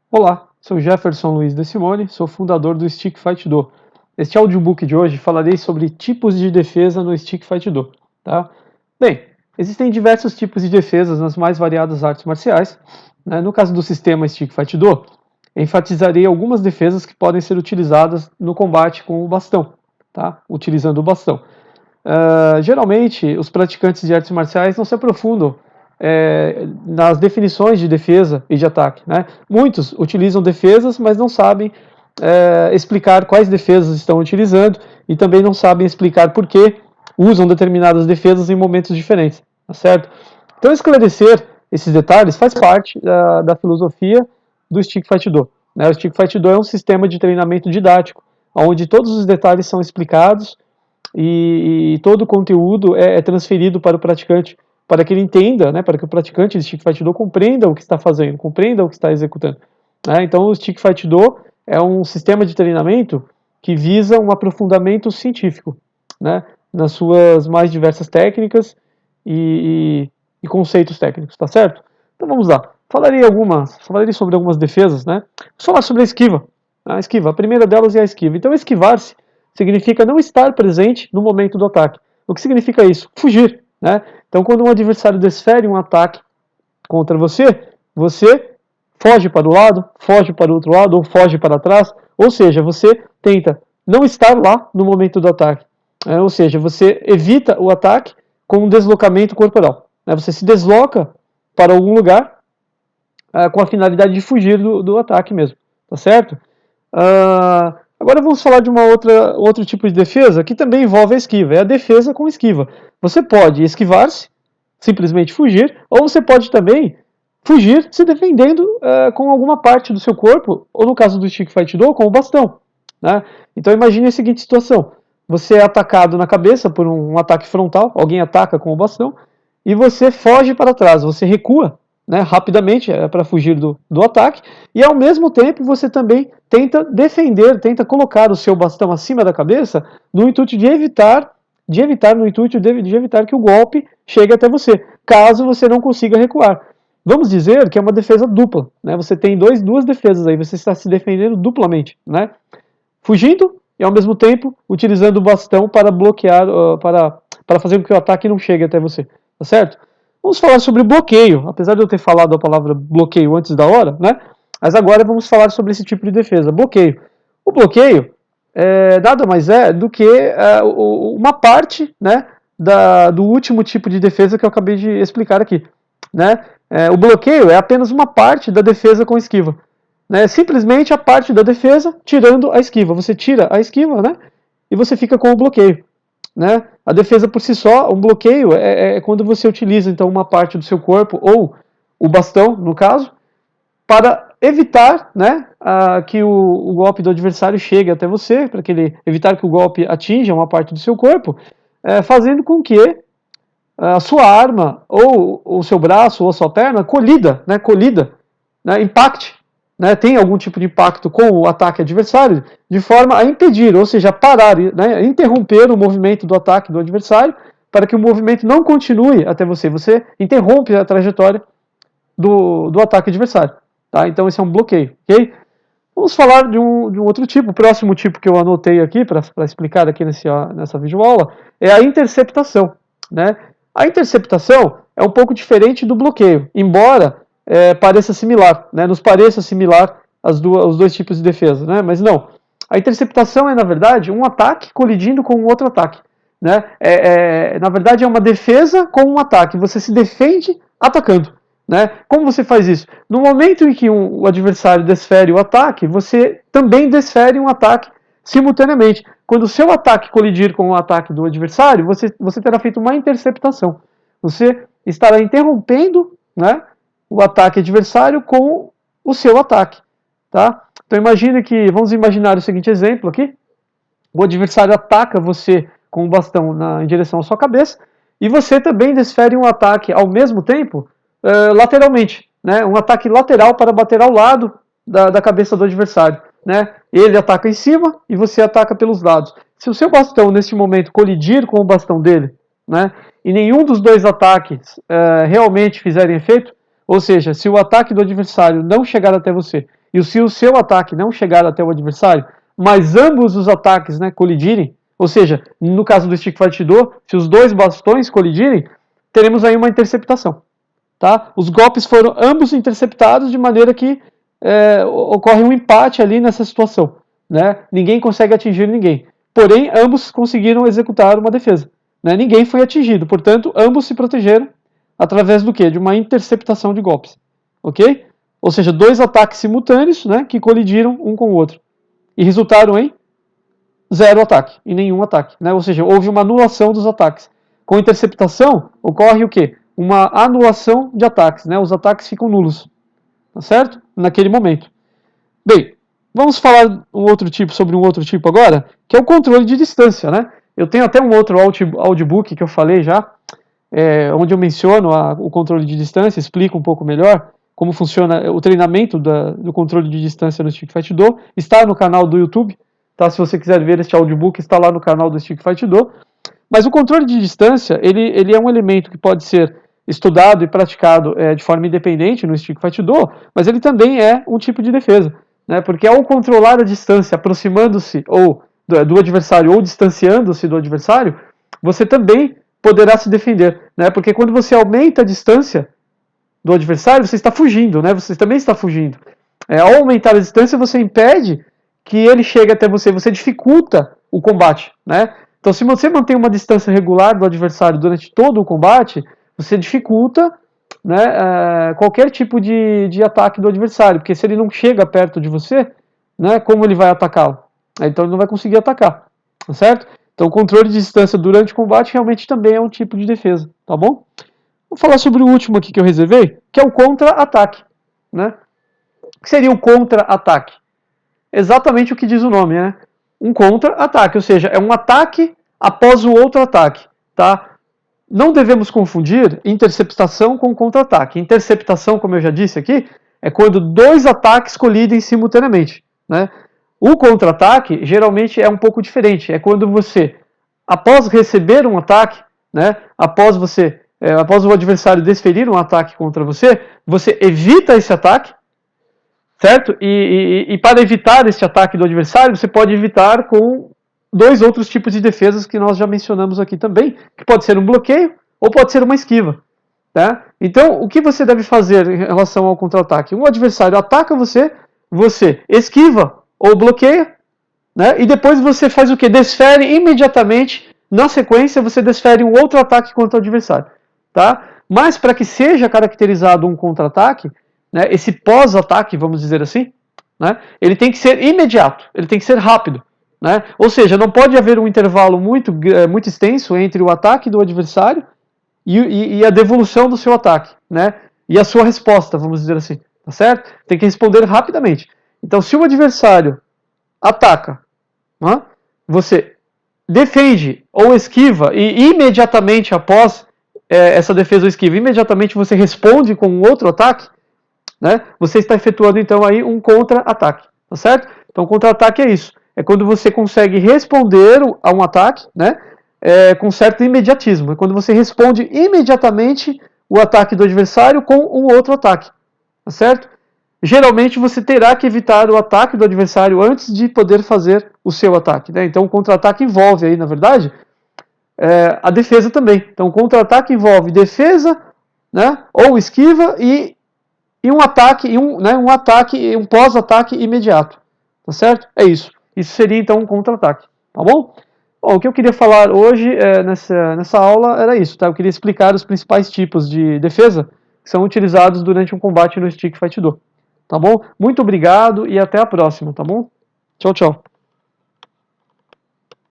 Olá, sou Jefferson Luiz de Simone, sou fundador do Stick Fight Do. Neste audiobook de hoje falarei sobre tipos de defesa no Stick Fight Do. Tá? Bem, existem diversos tipos de defesas nas mais variadas artes marciais. Né? No caso do sistema Stick Fight Do, enfatizarei algumas defesas que podem ser utilizadas no combate com o bastão, tá? Utilizando o bastão. Geralmente, os praticantes de artes marciais não se aprofundam nas definições de defesa e de ataque. Né? Muitos utilizam defesas, mas não sabem explicar quais defesas estão utilizando e também não sabem explicar por que usam determinadas defesas em momentos diferentes. Tá certo? Então, esclarecer esses detalhes faz parte da filosofia do Stick Fight Do. Né? O Stick Fight Do é um sistema de treinamento didático, onde todos os detalhes são explicados e todo o conteúdo é transferido para o praticante, para que ele entenda, né, para que o praticante de Stick Fight Do compreenda o que está fazendo, compreenda o que está executando. Então, o Stick Fight Do é um sistema de treinamento que visa um aprofundamento científico, né, nas suas mais diversas técnicas e conceitos técnicos, tá certo? Então vamos lá. Falarei sobre algumas defesas, né? Vou falar sobre a esquiva. A esquiva, a primeira delas é a esquiva. Então, esquivar-se significa não estar presente no momento do ataque. O que significa isso? Fugir. Né? Então, quando um adversário desfere um ataque contra você, você foge para o lado, foge para o outro lado, ou foge para trás. Ou seja, você tenta não estar lá no momento do ataque. Ou seja, você evita o ataque com um deslocamento corporal. Você se desloca para algum lugar com a finalidade de fugir do ataque mesmo. Tá certo? Agora vamos falar de outro tipo de defesa que também envolve a esquiva. É a defesa com esquiva. Você pode esquivar-se, simplesmente fugir, ou você pode também fugir se defendendo com alguma parte do seu corpo, ou no caso do Stick Fight Do, com o bastão. Né? Então imagine a seguinte situação. Você é atacado na cabeça por um ataque frontal, alguém ataca com o bastão, e você foge para trás, você recua, né, rapidamente para fugir do ataque, e ao mesmo tempo você também tenta defender, tenta colocar o seu bastão acima da cabeça no intuito de evitar que o golpe chegue até você, caso você não consiga recuar. Vamos dizer que é uma defesa dupla, né? Você tem duas defesas aí, você está se defendendo duplamente, né? Fugindo e ao mesmo tempo utilizando o bastão para bloquear, para fazer com que o ataque não chegue até você, tá certo? Vamos falar sobre bloqueio, apesar de eu ter falado a palavra bloqueio antes da hora, né? Mas agora vamos falar sobre esse tipo de defesa, bloqueio. O bloqueio nada mais é do que uma parte, né, do último tipo de defesa que eu acabei de explicar aqui. Né? O bloqueio é apenas uma parte da defesa com esquiva. Né? Simplesmente a parte da defesa tirando a esquiva. Você tira a esquiva, né, e você fica com o bloqueio. Né? A defesa por si só, um bloqueio é quando você utiliza então uma parte do seu corpo, ou o bastão, no caso, para evitar, né, que o golpe do adversário chegue até você, para evitar que o golpe atinja uma parte do seu corpo, fazendo com que a sua arma, ou o seu braço, ou a sua perna colida, né, impacte, né, tem algum tipo de impacto com o ataque adversário, de forma a impedir, ou seja, parar, né, interromper o movimento do ataque do adversário, para que o movimento não continue até você. Você interrompe a trajetória do ataque adversário. Tá? Então esse é um bloqueio. Okay? Vamos falar de um outro tipo. O próximo tipo que eu anotei aqui para explicar aqui nessa videoaula é a interceptação. Né? A interceptação é um pouco diferente do bloqueio, embora pareça similar, né? Nos pareça similar os dois tipos de defesa, né? Mas não. A interceptação é, na verdade, um ataque colidindo com um outro ataque. Né? Na verdade, é uma defesa com um ataque. Você se defende atacando. Né? Como você faz isso? No momento em que o adversário desfere o ataque, você também desfere um ataque simultaneamente. Quando o seu ataque colidir com o ataque do adversário, você terá feito uma interceptação. Você estará interrompendo, né, o ataque adversário com o seu ataque. Tá? Então vamos imaginar o seguinte exemplo aqui. O adversário ataca você com o bastão em direção à sua cabeça, e você também desfere um ataque ao mesmo tempo lateralmente, né? Um ataque lateral para bater ao lado da cabeça do adversário. Né? Ele ataca em cima e você ataca pelos lados. Se o seu bastão, neste momento, colidir com o bastão dele, né, e nenhum dos dois ataques realmente fizerem efeito, ou seja, se o ataque do adversário não chegar até você e se o seu ataque não chegar até o adversário, mas ambos os ataques, né, colidirem, ou seja, no caso do Stick Fight Do, se os dois bastões colidirem, teremos aí uma interceptação. Tá? Os golpes foram ambos interceptados de maneira que ocorre um empate ali nessa situação. Né? Ninguém consegue atingir ninguém. Porém, ambos conseguiram executar uma defesa. Né? Ninguém foi atingido, portanto, ambos se protegeram através do quê? De uma interceptação de golpes. Ok? Ou seja, dois ataques simultâneos, né, que colidiram um com o outro. E resultaram em 0 ataque, em nenhum ataque. Né? Ou seja, houve uma anulação dos ataques. Com interceptação, ocorre o quê? Uma anulação de ataques. Né? Os ataques ficam nulos. Tá certo? Naquele momento. Bem, vamos falar sobre um outro tipo agora, que é o controle de distância. Né? Eu tenho até um outro audiobook que eu falei já, onde eu menciono o controle de distância, explico um pouco melhor como funciona o treinamento do controle de distância no Stick Fight Do. Está no canal do YouTube. Tá? Se você quiser ver este audiobook, está lá no canal do Stick Fight Do. Mas o controle de distância, ele é um elemento que pode ser estudado e praticado de forma independente no Stick Fight Do, mas ele também é um tipo de defesa. Né? Porque ao controlar a distância, aproximando-se do adversário ou distanciando-se do adversário, você também poderá se defender. Né? Porque quando você aumenta a distância do adversário, você está fugindo, né? Você também está fugindo. Ao aumentar a distância, você impede que ele chegue até você, você dificulta o combate, né? Então, se você mantém uma distância regular do adversário durante todo o combate, você dificulta, né, qualquer tipo de ataque do adversário, porque se ele não chega perto de você, né, como ele vai atacá-lo? Então ele não vai conseguir atacar, tá certo? Então o controle de distância durante o combate realmente também é um tipo de defesa, tá bom? Vou falar sobre o último aqui que eu reservei, que é o contra-ataque, né? O que seria o contra-ataque? Exatamente o que diz o nome, né? Um contra-ataque, ou seja, é um ataque após o outro ataque, tá? Não devemos confundir interceptação com contra-ataque. Interceptação, como eu já disse aqui, é quando dois ataques colidem simultaneamente, né? O contra-ataque geralmente é um pouco diferente. É quando você, após receber um ataque, né? Após o adversário desferir um ataque contra você, você evita esse ataque, certo? E para evitar esse ataque do adversário, você pode evitar com dois outros tipos de defesas que nós já mencionamos aqui também, que pode ser um bloqueio ou pode ser uma esquiva. Tá? Então, o que você deve fazer em relação ao contra-ataque? Um adversário ataca você, você esquiva ou bloqueia, né? E depois você faz o quê? Desfere imediatamente, na sequência, você desfere um outro ataque contra o adversário. Tá? Mas para que seja caracterizado um contra-ataque, né, esse pós-ataque, vamos dizer assim, né, ele tem que ser imediato, ele tem que ser rápido. Né? Ou seja, não pode haver um intervalo muito extenso entre o ataque do adversário e a devolução do seu ataque, né? E a sua resposta, vamos dizer assim, tá certo? Tem que responder rapidamente. Então, se o adversário ataca, né, você defende ou esquiva e imediatamente após essa defesa ou esquiva, imediatamente você responde com um outro ataque, né? Você está efetuando então aí um contra-ataque, tá certo? Então, contra-ataque é isso. É quando você consegue responder a um ataque, né, com certo imediatismo. É quando você responde imediatamente o ataque do adversário com um outro ataque. Tá certo? Geralmente você terá que evitar o ataque do adversário antes de poder fazer o seu ataque. Né? Então o contra-ataque envolve aí, na verdade, a defesa também. Então o contra-ataque envolve defesa, né, ou esquiva e um ataque, um pós-ataque imediato. Tá certo? É isso. Isso seria então um contra-ataque, tá bom? Bom, o que eu queria falar hoje nessa aula era isso, tá? Eu queria explicar os principais tipos de defesa que são utilizados durante um combate no Stick Fight Do, tá bom? Muito obrigado e até a próxima, tá bom? Tchau, tchau.